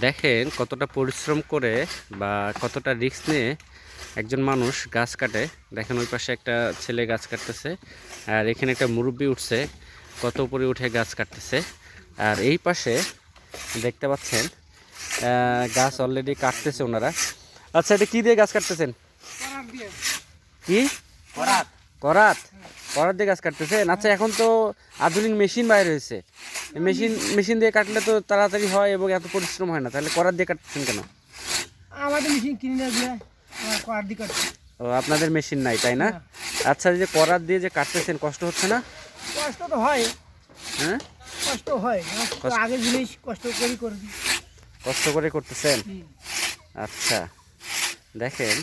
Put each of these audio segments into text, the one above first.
দেখেন কতটা পরিশ্রম করে বা কতটা রিস্ক নিয়ে একজন মানুষ গাছ কাটে। দেখেন ওই পাশে একটা ছেলে গাছ কাটতেছে, আর এখানে একটা মুরব্বি উঠছে, কত উপরে উঠে গাছ কাটতেছে। আর এই পাশে দেখতে পাচ্ছেন গাছ অলরেডি কাটতেছে ওনারা। আচ্ছা, এটা কি দিয়ে গাছ কাটতেছেন? কি করাত? করাত? করাত দিয়ে গাছ কাটতেছেন? আচ্ছা, এখন তো আধুনিক মেশিন বাইরে হয়েছে, মেশিন দিয়ে কাটলে তো তাড়াতাড়ি হয় এবং এত পরিশ্রম হয় না, তাহলে করাত দিয়ে কাটতেছেন কেন? আমাদের মেশিন কিনে নিয়ে গিয়ে আমার করাত দিয়ে কাটছি। ও, আপনাদের মেশিন নাই তাই না? আচ্ছা, এই যে করাত দিয়ে যে কাটতেছেন, কষ্ট হচ্ছে না? কষ্ট তো হয়, হ্যাঁ, কষ্ট হয়। আগের জিনিস কষ্ট করে করে দিই। কষ্ট করে করতেছেন। আচ্ছা, দেখেন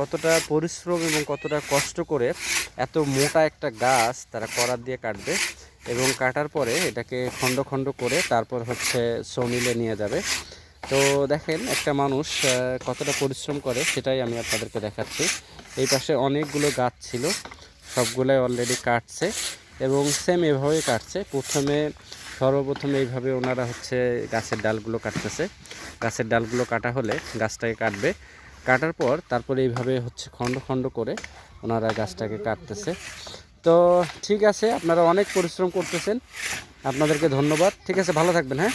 কতটা পরিশ্রম এবং কতটা কষ্ট করে এত মোটা একটা গাছ তারা করাত দিয়ে কাটবে, এবং কাটার পরে এটাকে খণ্ড খণ্ড করে তারপর হচ্ছে সমিলে নিয়ে যাবে। তো দেখেন একটা মানুষ কতটা পরিশ্রম করে সেটাই আমি আপনাদেরকে দেখাচ্ছি। এই পাশে অনেকগুলো গাছ ছিল, সবগুলোই অলরেডি কাটছে এবং সেম এভাবেই কাটছে। সর্বপ্রথমে এইভাবে ওনারা হচ্ছে গাছের ডালগুলো কাটতেছে। গাছের ডালগুলো কাটা হলে গাছটাকে কাটবে, কাটার পর তারপরে এইভাবে হচ্ছে খণ্ড খণ্ড করে ওনারা গাছটাকে কাটতেছে। তো ঠিক আছে, আপনারা অনেক পরিশ্রম করতেছেন, আপনাদেরকে ধন্যবাদ। ঠিক আছে, ভালো থাকবেন। হ্যাঁ।